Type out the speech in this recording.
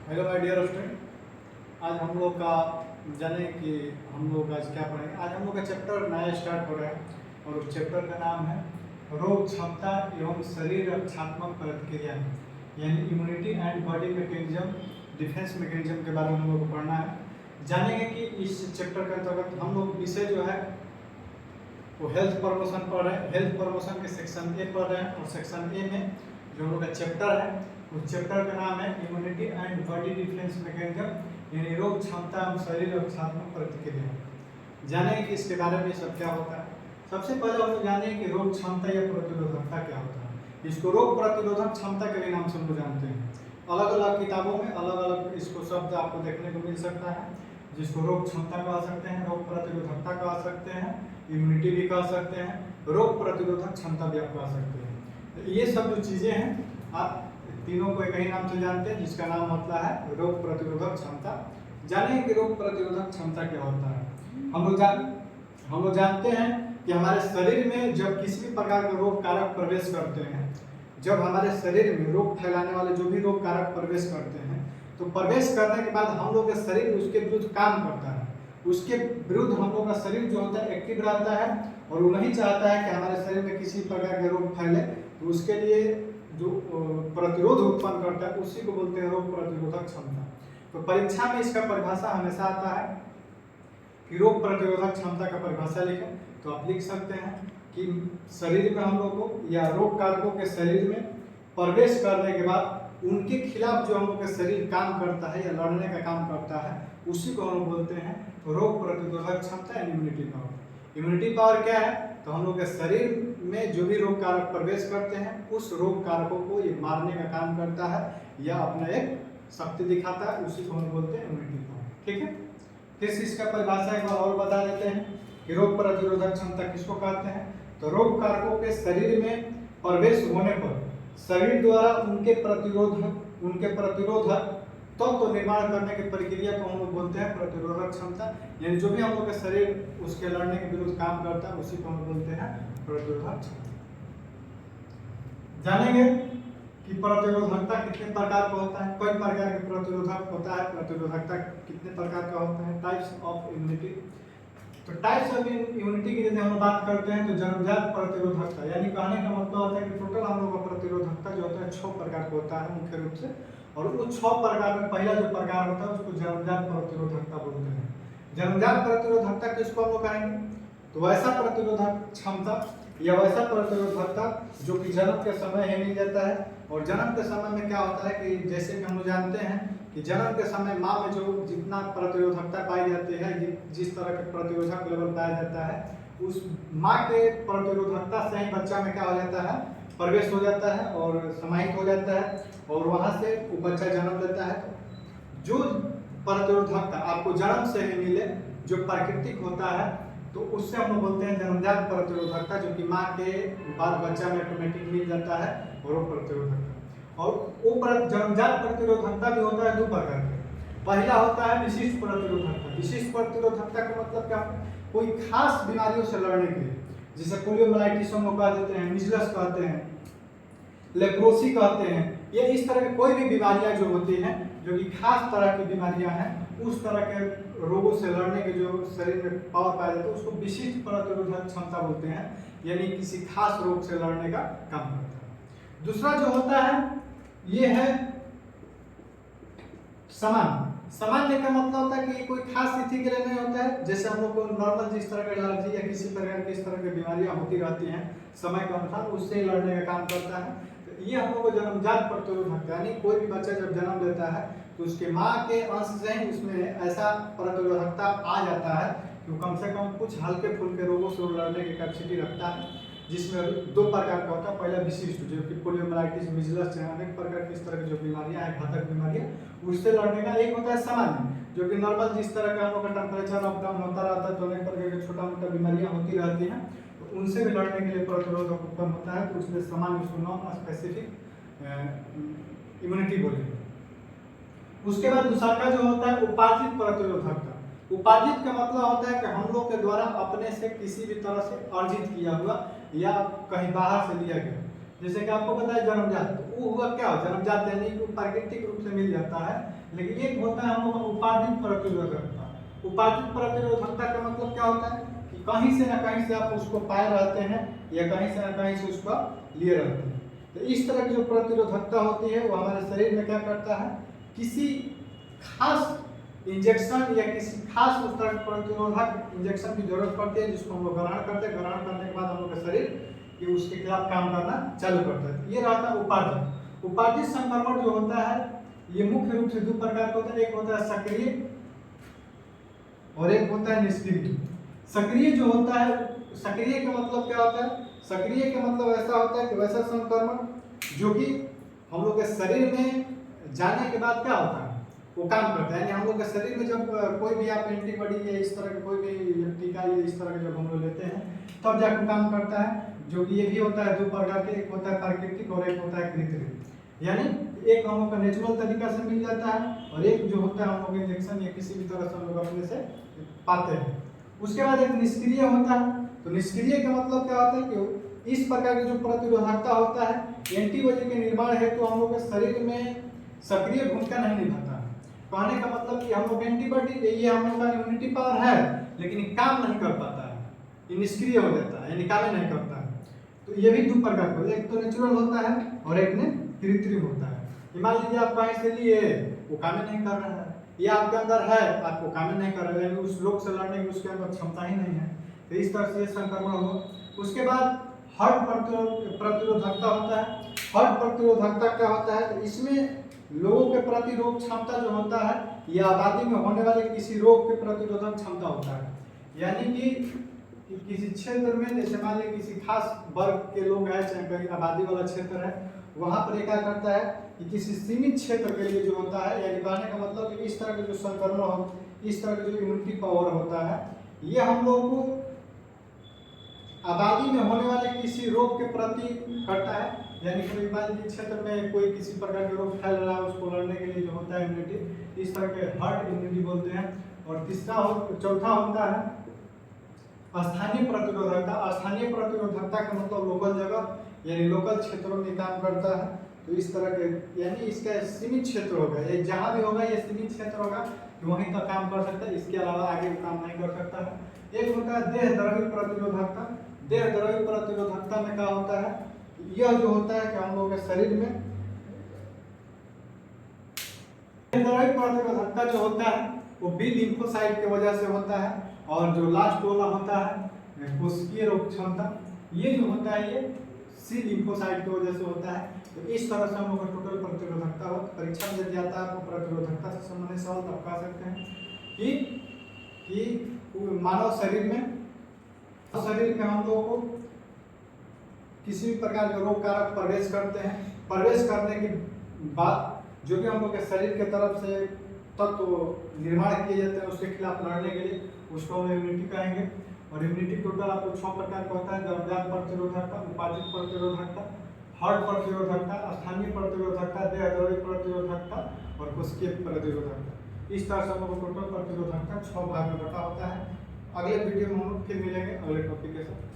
Hello my dear student. आज हम लोग का जाने कि हम लोग आज क्या पढ़ेंगे। आज हम लोग का चैप्टर नया स्टार्ट हो रहा है और उस चैप्टर का नाम है रोग क्षमता एवं शरीर रक्षात्मक प्रतिक्रिया, यानी immunity and body mechanism, defence mechanism के बारे में हम लोग को पढ़ना है। जानेंगे कि इस चैप्टर के अंतर्गत हम लोग विषय जो है वो हेल्थ प्रमोशन पढ़ रहे हैं। हेल्थ प्रमोशन के सेक्शन ए पढ़ रहे हैं और सेक्शन ए में जो हम लोग का चैप्टर है उस चैप्टर का नाम है immunity and body defence mechanism, यानी रोग क्षमता एवं शरीर रक्षात्मक प्रतिक्रिया। जानेंगे कि इसके बारे में सब क्या होता है। सबसे पहले हम लोग जानेंगे कि रोग क्षमता या प्रतिरोधकता क्या होता है। इसको रोग प्रतिरोधक क्षमता के भी नाम से हम लोग जानते हैं। अलग अलग किताबों में अलग अलग इसको शब्द आपको देखने को मिल सकता है, जिसको रोग क्षमता कह सकते हैं, रोग प्रतिरोधकता कह सकते हैं, इम्यूनिटी भी कह सकते हैं, रोग प्रतिरोधक क्षमता भी आप कह सकते हैं। तो ये सब जो चीज़ें हैं आप तीनों को एक ही नाम से जानते हैं, जिसका नाम होता है रोग प्रतिरोधक क्षमता। जानेंगे कि रोग प्रतिरोधक क्षमता क्या होता है। हम लोग जानते हैं कि हमारे शरीर में जब किसी भी प्रकार के रोग कारक प्रवेश करते हैं, जब हमारे शरीर में रोग फैलाने वाले जो भी रोग कारक प्रवेश करते हैं, तो प्रवेश करने के बाद हम लोग का शरीर उसके विरुद्ध काम करता है। उसके विरुद्ध हम लोग का शरीर जो होता है एक्टिव रहता है और वो नहीं चाहता है कि हमारे शरीर में किसी प्रकार के रोग फैले। तो उसके लिए जो प्रतिरोध उत्पन्न करता है उसी को बोलते हैं रोग प्रतिरोधक क्षमता। तो परीक्षा में इसका परिभाषा हमेशा आता है कि रोग प्रतिरोधक क्षमता का परिभाषा लिखें, तो आप लिख सकते हैं कि शरीर में हम लोग को या रोग कारकों के शरीर में प्रवेश करने के बाद उनके खिलाफ जो हम लोग का शरीर काम करता है या लड़ने का काम करता है उसी को हम बोलते हैं रोग प्रतिरोधक क्षमता, इम्यूनिटी पावर। इम्यूनिटी पावर क्या है? तो हम लोग के शरीर में जो भी रोग कारक प्रवेश करते हैं उस रोग कारकों को ये मारने का काम करता है या अपना एक शक्ति दिखाता है, उसी को हम बोलते हैं इम्यूनिटी पावर। ठीक है, फिर इसका परिभाषा एक बार और बता देते हैं कि रोग प्रतिरोधक क्षमता किसको कहते हैं। तो रोग कारकों के शरीर में प्रवेश होने पर शरीर द्वारा उनके प्रतिरोधक तत्व निर्माण करने की प्रक्रिया को हम लोग बोलते हैं प्रतिरोधक क्षमता, यानी जो भी हम लोग का शरीर उसके लड़ने के विरुद्ध काम करता है उसी को हम बोलते हैं प्रतिरोधक क्षमता। जानेंगे कि प्रतिरोधकता कितने प्रकार का होता है। कई प्रकार के प्रतिरोधक होता है। प्रतिरोधकता कितने प्रकार का होता है, टाइप्स ऑफ इम्यूनिटी। तो टाइप्स ऑफ इम्यूनिटी की यदि हम बात करते हैं तो जन्मजात प्रतिरोधकता, यानी कहने का मतलब होता है कि टोटल हम लोग का प्रतिरोधकता जो होता है 6 प्रकार का होता है मुख्य रूप से, और उस 6 प्रकार में पहला जो प्रकार होता है उसको जन्मजात प्रतिरोधकता बोलते हैं। जन्मजात प्रतिरोधकता किसको हम लोग कहेंगे? तो वैसा प्रतिरोधक क्षमता या वैसा प्रतिरोधकता जो कि जन्म के समय ही मिल जाता है। और जन्म के समय में क्या होता है कि जैसे कि हम लोग जानते हैं कि जन्म के समय माँ में जो जितना प्रतिरोधकता पाई जाती है, जिस तरह के प्रतिरोधक लेवल पाया जाता है, उस माँ के प्रतिरोधकता से ही बच्चा में क्या हो जाता है, प्रवेश हो जाता है और समाहित हो जाता है और वहाँ से वो बच्चा जन्म लेता है। जो प्रतिरोधकता आपको जन्म से ही मिले, जो प्राकृतिक होता है, तो उससे हम लोग बोलते हैं जन्मजात प्रतिरोधकता, जो कि माँ के बाद बच्चा में ऑटोमेटिक मिल जाता है और वो प्रतिरोधकता। और वो जन्मजात प्रतिरोधकता भी होता है 2 प्रकार के। पहला होता है विशिष्ट प्रतिरोधकता। विशिष्ट प्रतिरोधकता का मतलब क्या है? कोई खास बीमारियों से लड़ने के लिए, जैसे पोलियोमाइलिटिस हम लोग कह देते हैं, मिजलस कहते हैं, लेप्रोसी कहते हैं, ये इस तरह की कोई भी बीमारियां जो होती हैं जो कि खास तरह की बीमारियां हैं, उस तरह के रोगों से लड़ने के जो शरीर में पावर पाया जाता है उसको विशिष्ट प्रतिरोधक क्षमता बोलते हैं, यानी किसी खास रोग से लड़ने का काम करता है। दूसरा जो होता है ये है सामान्य। सामान्य का मतलब होता है कि कोई खास स्थिति के लिए नहीं होता है, जैसे हम लोग को नॉर्मल जिस तरह का एलर्जी या किसी प्रकार की इस तरह की बीमारियां होती रहती हैं समय के अनुसार, उससे लड़ने का काम करता है। तो ये हम लोग को जन्मजात प्रतिरोधकता, यानी कोई भी बच्चा जब जन्म लेता है तो उसके माँ के अंश से ही उसमें ऐसा प्रतिरोधकता आ जाता है कि वो कम से कम कुछ हल्के फुल्के रोगों से लड़ने की कैपेसिटी रखता है, जिसमें 2 प्रकार का होता है। पहला विशिष्ट, जो कि पोलियोमाइलिटिस, मिजलस, अनेक प्रकार की इस तरह की जो बीमारियां हैं, घातक बीमारियां, उससे लड़ने का। एक होता है सामान्य, जो कि नॉर्मल जिस तरह का हम लोग का टेम्परेचर अप डाउन होता रहता है, तो अनेक प्रकार की छोटा मोटा बीमारियां होती रहती हैं, तो उनसे भी लड़ने के लिए प्रतिरोधक उत्पन्न होता है। तो उसमें सामान्य, उसको नॉन स्पेसिफिक इम्यूनिटी बोलेंगे। उसके बाद दूसरा का जो होता है उपार्जित प्रतिरोधकता। उपार्जित का मतलब होता है कि हम लोग के द्वारा अपने से किसी भी तरह से अर्जित किया हुआ या कहीं बाहर से लिया गया। जैसे कि आपको पता है जन्मजात, तो वो हुआ क्या, जन्मजात यानी कि प्राकृतिक रूप से मिल जाता है। लेकिन एक होता है हम लोग का उपार्जित प्रतिरोधकता। उपार्जित प्रतिरोधकता का मतलब क्या होता है कि कहीं से ना कहीं से आप उसको पाए रहते हैं या कहीं से ना कहीं से उसको लिए रहते हैं। तो इस तरह की जो प्रतिरोधकता होती है वो हमारे शरीर में क्या करता है, किसी खास इंजेक्शन या किसी खास उस तरह प्रतिरोधक इंजेक्शन की जरूरत पड़ती है जिसको हम लोग ग्रहण करते हैं। ग्रहण करने के बाद हम लोग का शरीर ये उसके खिलाफ काम करना चालू करता है। ये रहता है उपार्जित। उपार्जित संक्रमण जो होता है ये मुख्य रूप से दो प्रकार का होता है, एक होता है सक्रिय और एक होता है निष्क्रिय। सक्रिय जो होता है, सक्रिय का मतलब क्या होता है, सक्रिय का मतलब ऐसा होता है कि वैसा संक्रमण जो कि हम लोग के शरीर में जाने के बाद क्या होता है वो काम करता है। यानी हम लोग के शरीर में जब कोई भी आप एंटीबॉडी या इस तरह के कोई भी टीका या इस तरह के जब हम लोग लेते हैं तब जाकर काम करता है। जो कि ये भी होता है दो प्रकार के, एक होता है प्राकृतिक और एक होता है कृत्रिम। यानी एक हम लोग का नेचुरल तरीका से मिल जाता है और एक जो होता है हम लोग इंजेक्शन या किसी भी तरह से हम लोग अपने से पाते हैं। उसके बाद एक निष्क्रिय होता है। तो निष्क्रिय का मतलब क्या होता है कि इस प्रकार की जो प्रतिरोधकता होता है एंटीबॉडी के निर्माण हेतु तो हम लोग के शरीर में सक्रिय भूमिका नहीं निभाता है। कहने का मतलब कि हम लोग एंटीबॉडी ये हम लोग का इम्यूनिटी पावर है लेकिन काम नहीं कर पाता है, ये निष्क्रिय हो जाता है यानी काम नहीं करता है। तो ये भी दो प्रकार का, एक तो नेचुरल होता है और एक ने कृत्रिम होता है। मान लीजिए आप कहीं से लिए वो काम नहीं कर रहा है, ये आपके अंदर है आपको काम नहीं कर रहा है, उस रोग से लड़ने की उसके अंदर क्षमता ही नहीं है। तो इस तरह से संक्रमण हो। उसके बाद हर्ट प्रतिरोधकता होता है। हर्ट प्रतिरोधकता क्या होता है, तो इसमें लोगों के प्रति रोग क्षमता जो होता है ये आबादी में होने वाले किसी रोग के प्रतिरोधक क्षमता होता है। यानी कि किसी क्षेत्र में जैसे मान लीजिए किसी खास वर्ग के लोग हैं चाहे कहीं आबादी वाला क्षेत्र है वहां पर क्या करता है कि किसी सीमित क्षेत्र के लिए जो होता है, यानी कहने का मतलब कि इस तरह के जो संक्रमण हो, इस तरह के जो इम्यूनिटी पावर होता है ये हम लोग को आबादी में होने वाले किसी रोग के प्रति करता है। यानी कोई मान लीजिए क्षेत्र में कोई किसी प्रकार के रोग फैल रहा है उसको लड़ने के लिए जो होता है इम्यूनिटी, इस तरह के हर्ट इम्यूनिटी बोलते हैं। और चौथा होता है स्थानीय प्रतिरोधकता। स्थानीय प्रतिरोधकता का मतलब लोकल जगह यानी लोकल क्षेत्रों में काम करता है। तो इस तरह के यानी इसका सीमित क्षेत्र होगा, ये जहाँ भी होगा ये सीमित क्षेत्र होगा कि वहीं तक काम कर सकता है, इसके अलावा आगे वो काम नहीं कर सकता है। एक होता है देह द्रव्य प्रतिरोधकता। देह द्रव्य प्रतिरोधकता में क्या होता है, यह जो होता है कि हम लोग के शरीर में देह द्रव्य प्रतिरोधकता जो होता है वो बी लिम्फोसाइट की वजह से होता है। और जो लास्ट वाला होता है कोशिकीय रोग क्षमता, ये जो होता है ये सी लिम्फोसाइट की वजह से होता है। तो इस तरह से हम लोग का टोटल प्रतिरोधकता हो। परीक्षा में यदि आता है आपको प्रतिरोधकता से संबंधित सवाल तब कह सकते हैं कि मानव शरीर में हम लोग को किसी भी प्रकार के रोग कारक प्रवेश करते हैं। प्रवेश करने के बाद जो भी हम लोग के शरीर के तरफ से तत्व निर्माण किए जाते हैं उसके खिलाफ लड़ने के लिए उसको हम इम्यूनिटी कहेंगे। और इम्यूनिटी टोटल आपको 6 प्रकार का होता है, जन्मजात प्रतिरोधकता, उपार्जित प्रतिरोधकता, हर्ट प्रतिरोधकता, स्थानीय प्रतिरोधकता, देह द्रव्य प्रतिरोधकता और कोशिकीय प्रतिरोधकता। इस तरह से हम लोग टोटल प्रतिरोधकता 6 भाग में बटा होता है। अगले वीडियो में हम लोग फिर मिलेंगे अगले टॉपिक के साथ।